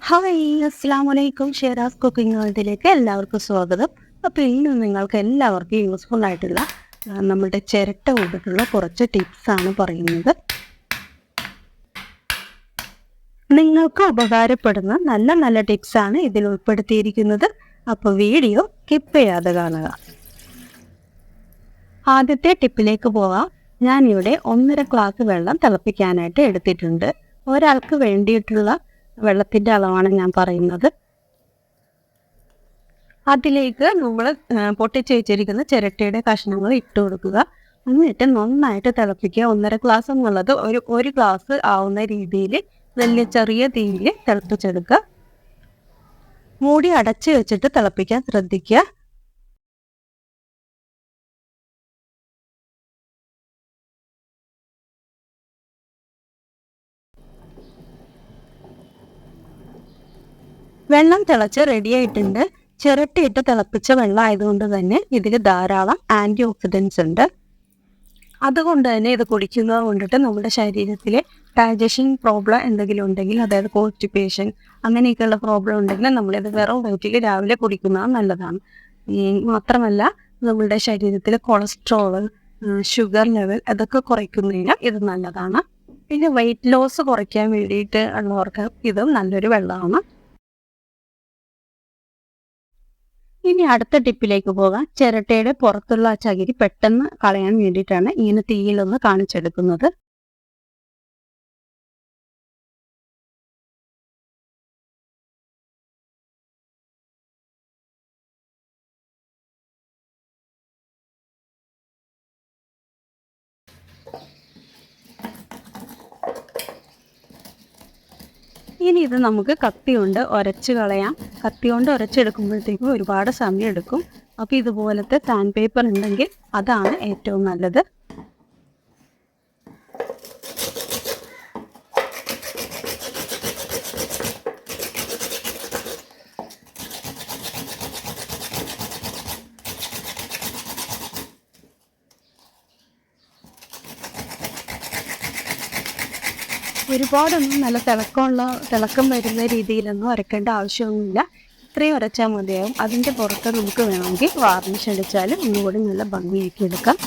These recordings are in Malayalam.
ഹായ്, അസ്സലാമലൈക്കും. ഷെയറാസ് കുക്കിംഗ് വേൾഡിലേക്ക് എല്ലാവർക്കും സ്വാഗതം. അപ്പോൾ ഇന്ന് നിങ്ങൾക്ക് എല്ലാവർക്കും യൂസ്ഫുൾ ആയിട്ടുള്ള നമ്മുടെ ചിരട്ട കൊണ്ടിട്ടുള്ള കുറച്ച് ടിപ്സാണ് പറയുന്നത്. നിങ്ങൾക്ക് ഉപകാരപ്പെടുന്ന നല്ല നല്ല ടിപ്സാണ് ഇതിൽ ഉൾപ്പെടുത്തിയിരിക്കുന്നത്. അപ്പോൾ വീഡിയോ സ്കിപ്പ് ചെയ്യാതെ കാണുക. ആദ്യത്തെ ടിപ്പിലേക്ക് പോവാം. ഞാനിവിടെ 1.5 ഗ്ലാസ് വെള്ളം തിളപ്പിക്കാനായിട്ട് എടുത്തിട്ടുണ്ട്. ഒരാൾക്ക് വേണ്ടിയിട്ടുള്ള വെള്ളത്തിൻ്റെ അളവാണ് ഞാൻ പറയുന്നത്. അതിലേക്ക് നമ്മൾ പൊട്ടിച്ച് വെച്ചിരിക്കുന്ന ചിരട്ടയുടെ കഷ്ണങ്ങൾ ഇട്ട് കൊടുക്കുക. എന്നിട്ട് നന്നായിട്ട് തിളപ്പിക്കുക. 1.5 ഗ്ലാസ് എന്നുള്ളത് ഒരു ഗ്ലാസ് ആവുന്ന രീതിയിൽ വലിയ ചെറിയ തീയിൽ തിളപ്പിച്ചെടുക്കുക. മൂടി അടച്ച് വെച്ചിട്ട് തിളപ്പിക്കാൻ ശ്രദ്ധിക്കുക. വെള്ളം തിളച്ച് റെഡിയായിട്ടുണ്ട്. ചിരട്ടയിട്ട് തിളപ്പിച്ച വെള്ളം ആയതുകൊണ്ട് തന്നെ ഇതിൽ ധാരാളം ആൻറ്റി ഓക്സിഡൻസ് ഉണ്ട്. അതുകൊണ്ട് തന്നെ ഇത് കുടിക്കുന്നത് കൊണ്ടിട്ട് നമ്മുടെ ശരീരത്തിലെ ഡൈജഷൻ പ്രോബ്ലം എന്തെങ്കിലും ഉണ്ടെങ്കിൽ, അതായത് കോൺസ്റ്റിപ്പേഷൻ അങ്ങനെയൊക്കെയുള്ള പ്രോബ്ലം ഉണ്ടെങ്കിൽ നമ്മളിത് വെറും വയറ്റിൽ രാവിലെ കുടിക്കുന്നത് നല്ലതാണ്. മാത്രമല്ല നമ്മുടെ ശരീരത്തിലെ കൊളസ്ട്രോള്, ഷുഗർ ലെവൽ അതൊക്കെ കുറയ്ക്കുന്നതിന് ഇത് നല്ലതാണ്. പിന്നെ വെയിറ്റ് ലോസ് കുറയ്ക്കാൻ വേണ്ടിയിട്ട് ഉള്ളവർക്ക് ഇതും നല്ലൊരു വെള്ളമാണ്. ഇനി അടുത്ത ടിപ്പിലേക്ക് പോകാം. ചിരട്ടയുടെ പുറത്തുള്ള ചകിരി പെട്ടെന്ന് കളയാൻ വേണ്ടിയിട്ടാണ് ഇങ്ങനെ തീയിലൊന്ന് കാണിച്ചെടുക്കുന്നത്. ഇനി ഇത് നമുക്ക് കത്തി കൊണ്ട് ഉരച്ച് കളയാം. കത്തി കൊണ്ട് ഉരച്ചെടുക്കുമ്പോഴത്തേക്കും ഒരുപാട് സമയം എടുക്കും. അപ്പോൾ ഇതുപോലത്തെ സാൻഡ് പേപ്പർ ഉണ്ടെങ്കിൽ അതാണ് ഏറ്റവും നല്ലത്. ഒരുപാടൊന്നും നല്ല തിളക്കം വരുന്ന രീതിയിലൊന്നും ഉരയ്ക്കേണ്ട ആവശ്യമൊന്നുമില്ല. ഇത്രയും ഉരച്ചാൽ മതിയാവും. അതിൻ്റെ പുറത്ത് നമുക്ക് വേണമെങ്കിൽ വാർണിഷ് അടിച്ചാൽ ഒന്നുകൂടി നല്ല ഭംഗിയാക്കി എടുക്കാം.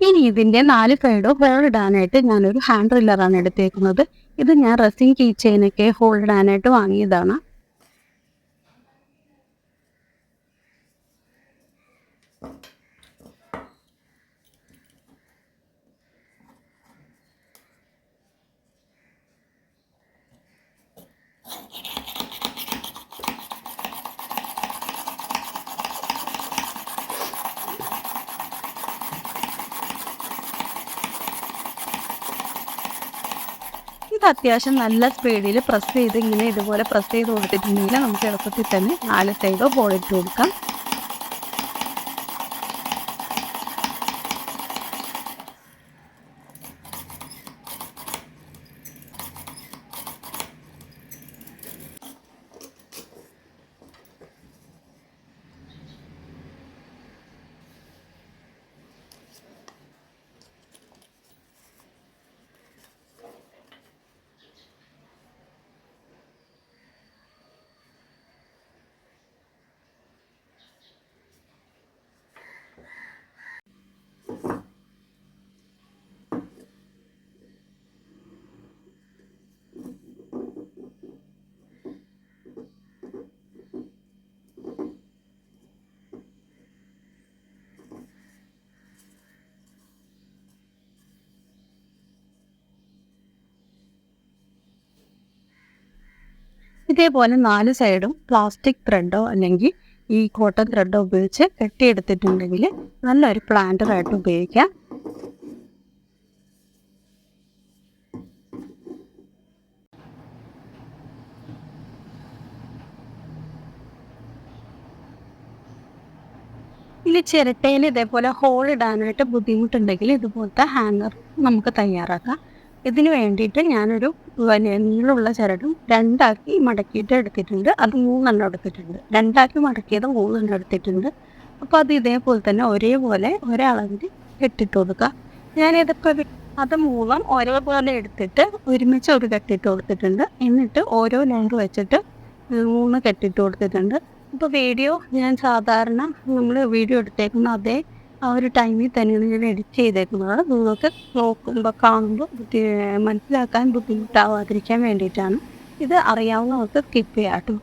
ഇനി ഇതിൻ്റെ 4 സൈഡും ഹോൾ ഇടാനായിട്ട് ഞാനൊരു ഹാൻഡ് ഡ്രില്ലറാണ് എടുത്തേക്കുന്നത്. ഇത് ഞാൻ റെസിൻ കീ ചെയിനൊക്കെ ഹോൾ ഇടാനായിട്ട് വാങ്ങിയതാണ്. ഇത് അത്യാവശ്യം നല്ല സ്പീഡിൽ പ്രസ് ചെയ്ത് ഇതുപോലെ പ്രസ് ചെയ്ത് കൊടുത്തിട്ടുണ്ടെങ്കിൽ നമുക്ക് എളുപ്പത്തിൽ തന്നെ 4 സൈഡോ ഹോളിട്ട് കൊടുക്കാം. ഇതേപോലെ 4 സൈഡും പ്ലാസ്റ്റിക് ത്രെഡോ അല്ലെങ്കിൽ ഈ കോട്ടൺ ത്രെഡ് ഉപയോഗിച്ച് കെട്ടിയെടുത്തിട്ടുണ്ടെങ്കിൽ നല്ലൊരു പ്ലാന്ററായിട്ട് ഉപയോഗിക്കാം. ഇനി ചിരട്ടയിൽ ഇതേപോലെ ഹോൾ ഇടാനായിട്ട് ബുദ്ധിമുട്ടുണ്ടെങ്കിൽ ഇതുപോലത്തെ ഹാങ്ങർ നമുക്ക് തയ്യാറാക്കാം. ഇതിന് വേണ്ടിയിട്ട് ഞാനൊരു നീളമുള്ള ചരടും രണ്ടാക്കി മടക്കിയിട്ട് എടുത്തിട്ടുണ്ട്. അത് 3 എടുത്തിട്ടുണ്ട്. രണ്ടാക്കി മടക്കിയത് 3 എടുത്തിട്ടുണ്ട്. അപ്പോൾ അത് ഇതേപോലെ തന്നെ ഒരേപോലെ ഒരളവിൽ കെട്ടിട്ട് കൊടുക്കുക. ഞാനിതിപ്പോൾ അത് 3 ഒരേപോലെ എടുത്തിട്ട് ഒരുമിച്ച് ഒരു കെട്ടിട്ട് കൊടുത്തിട്ടുണ്ട്. എന്നിട്ട് ഓരോ ലെയർ വെച്ചിട്ട് 3 കെട്ടിട്ട് കൊടുത്തിട്ടുണ്ട്. ഇപ്പോൾ വീഡിയോ ഞാൻ സാധാരണ നമ്മൾ വീഡിയോ എടുത്തേക്കുന്ന അതേ ആ ഒരു ടൈമിൽ തന്നെയാണ് ഞാൻ എഡിറ്റ് ചെയ്തേക്കുന്നത്. നിങ്ങൾക്ക് നോക്കുമ്പോൾ കാണുമ്പോൾ മനസ്സിലാക്കാൻ ബുദ്ധിമുട്ടാവാതിരിക്കാൻ വേണ്ടിയിട്ടാണ്. ഇത് അറിയാവുന്നവർക്ക് സ്കിപ്പ് ചെയ്യാം കേട്ടോ.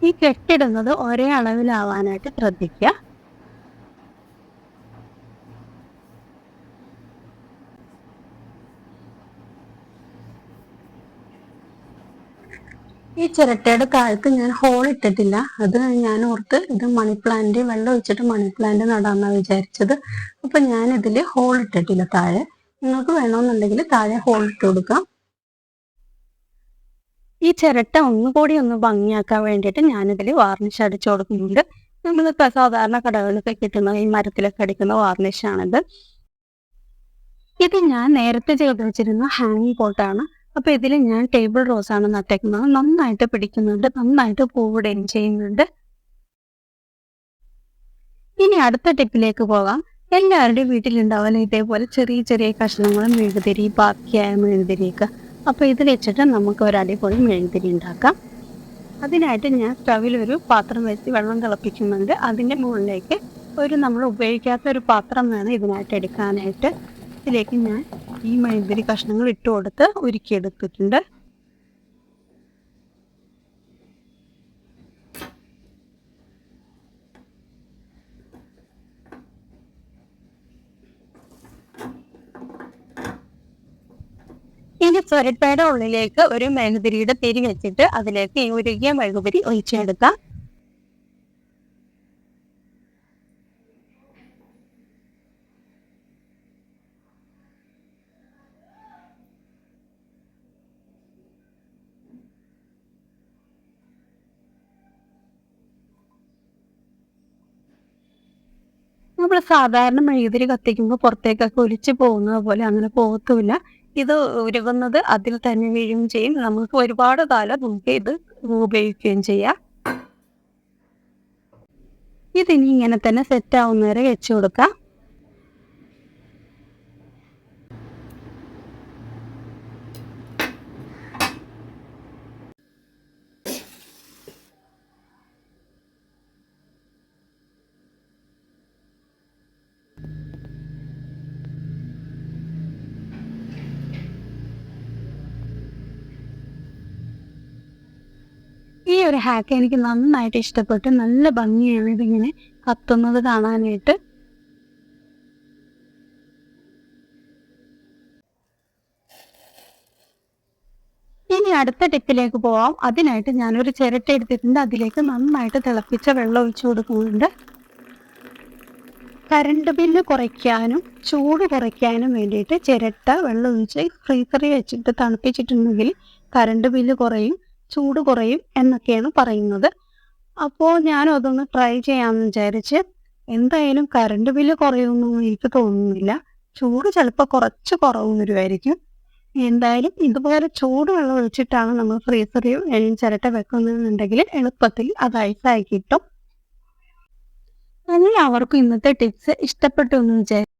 ഈ കെട്ടിടുന്നത് ഒരേ അളവിലാവാനായിട്ട് ശ്രദ്ധിക്കുക. ഈ ചിരട്ടയുടെ താഴത്ത് ഞാൻ ഹോൾ ഇട്ടിട്ടില്ല. അത് ഞാൻ ഓർത്ത് ഇത് മണി പ്ലാന്റ് വെള്ളം ഒഴിച്ചിട്ട് മണി പ്ലാന്റ് നടാമെന്നാണ് വിചാരിച്ചത്. അപ്പൊ ഞാൻ ഇതിൽ ഹോൾ ഇട്ടിട്ടില്ല താഴെ. നിങ്ങൾക്ക് വേണമെന്നുണ്ടെങ്കിൽ താഴെ ഹോൾ ഇട്ട് കൊടുക്കാം. ഈ ചിരട്ട ഒന്നുകൂടി ഒന്ന് ഭംഗിയാക്കാൻ വേണ്ടിയിട്ട് ഞാനിതിൽ വാർണിഷ് അടിച്ചു കൊടുക്കുന്നുണ്ട്. നമ്മൾ സാധാരണ കടകളിലൊക്കെ കിട്ടുന്ന ഈ മരത്തിലൊക്കെ അടിക്കുന്ന വാർണിഷാണിത്. ഇത് ഞാൻ നേരത്തെ ചെയ്ത് വെച്ചിരുന്ന ഹാങ്ങിങ് പോട്ടാണ്. അപ്പൊ ഇതിൽ ഞാൻ ടേബിൾ റോസ് ആണ് നട്ടേക്കുന്നത്. നന്നായിട്ട് പിടിക്കുന്നുണ്ട്, നന്നായിട്ട് പൂവിടുകയും ചെയ്യുന്നുണ്ട്. ഇനി അടുത്ത ടിപ്പിലേക്ക് പോകാം. എല്ലാവരുടെയും വീട്ടിലുണ്ടാവില്ല ഇതേപോലെ ചെറിയ ചെറിയ കഷ്ണങ്ങളും മെഴുകുതിരി, ബാക്കിയായ മെഴുകുതിരിയൊക്കെ. അപ്പോൾ ഇത് വെച്ചിട്ട് നമുക്ക് ഒരു അടിപൊളി മെഴുകുതിരി ഉണ്ടാക്കാം. അതിനായിട്ട് ഞാൻ സ്റ്റവിൽ ഒരു പാത്രം വെച്ച് വെള്ളം തിളപ്പിക്കുന്നുണ്ട്. അതിൻ്റെ മുകളിലേക്ക് നമ്മൾ ഉപയോഗിക്കാത്ത ഒരു പാത്രം വേണം ഇതിനായിട്ട് എടുക്കാനായിട്ട്. ഇതിലേക്ക് ഞാൻ ഈ മെഴുകുതിരി കഷ്ണങ്ങൾ ഇട്ട് കൊടുത്ത് ഉരുക്കിയെടുത്തിട്ടുണ്ട്. ഇനി ചിരട്ടയുടെ ഉള്ളിലേക്ക് ഒരു മെഴുകുതിരിയുടെ തിരി വെച്ചിട്ട് അതിലേക്ക് ഈ ഉരുകിയ മെഴുകുതിരി ഒഴിച്ചെടുക്കാം. നമ്മൾ സാധാരണ മെഴുകുതിരി കത്തിക്കുമ്പോൾ പുറത്തേക്കൊക്കെ ഒലിച്ച് പോകുന്നത് പോലെ അങ്ങനെ പോകത്തുമില്ല. ഇത് ഉരുകുന്നത് അതിൽ തന്നെ വീഴുകയും ചെയ്യും. നമുക്ക് ഒരുപാട് കാലം നമുക്ക് ഇത് ഉപയോഗിക്കുകയും ചെയ്യാം. ഇതിനി ഇങ്ങനെ തന്നെ സെറ്റ് ആവുന്നവരെ വെച്ച് കൊടുക്കാം. ഈ ഒരു ഹാക്ക് എനിക്ക് നന്നായിട്ട് ഇഷ്ടപ്പെട്ടു. നല്ല ഭംഗിയാണ് ഇതിങ്ങനെ കത്തുന്നത് കാണാനായിട്ട്. ഇനി അടുത്ത ടിപ്പിലേക്ക് പോവാം. അതിനായിട്ട് ഞാനൊരു ചിരട്ട എടുത്തിട്ടുണ്ട്. അതിലേക്ക് നന്നായിട്ട് തിളപ്പിച്ച വെള്ളം ഒഴിച്ചു കൊടുക്കുന്നുണ്ട്. കറണ്ട് ബില്ല് കുറയ്ക്കാനും ചൂട് കുറയ്ക്കാനും വേണ്ടിയിട്ട് ചിരട്ട വെള്ളം ഒഴിച്ച് ഫ്രീസറിൽ വെച്ചിട്ട് തണുപ്പിച്ചിട്ടുണ്ടെങ്കിൽ കറണ്ട് ബില്ല് കുറയും, ചൂട് കുറയും എന്നൊക്കെയാണ് പറയുന്നത്. അപ്പോൾ ഞാൻ അതൊന്ന് ട്രൈ ചെയ്യാമെന്ന് വിചാരിച്ച്. എന്തായാലും കറണ്ട് ബില്ല് കുറയുമെന്നൊന്നും എനിക്ക് തോന്നുന്നില്ല. ചൂട് ചിലപ്പോൾ കുറച്ച് കുറവ് വരുമായിരിക്കും. എന്തായാലും ഇതുപോലെ ചൂട് വെള്ളം ഒഴിച്ചിട്ടാണ് നമ്മൾ ഫ്രീസറിൽ ചിരട്ട വെക്കുന്നതെന്നുണ്ടെങ്കിൽ എളുപ്പത്തിൽ അത് ഐസായി കിട്ടും. എല്ലാവർക്കും ഇന്നത്തെ ടിപ്സ് ഇഷ്ടപ്പെട്ടു എന്ന് വിചാരിച്ചു.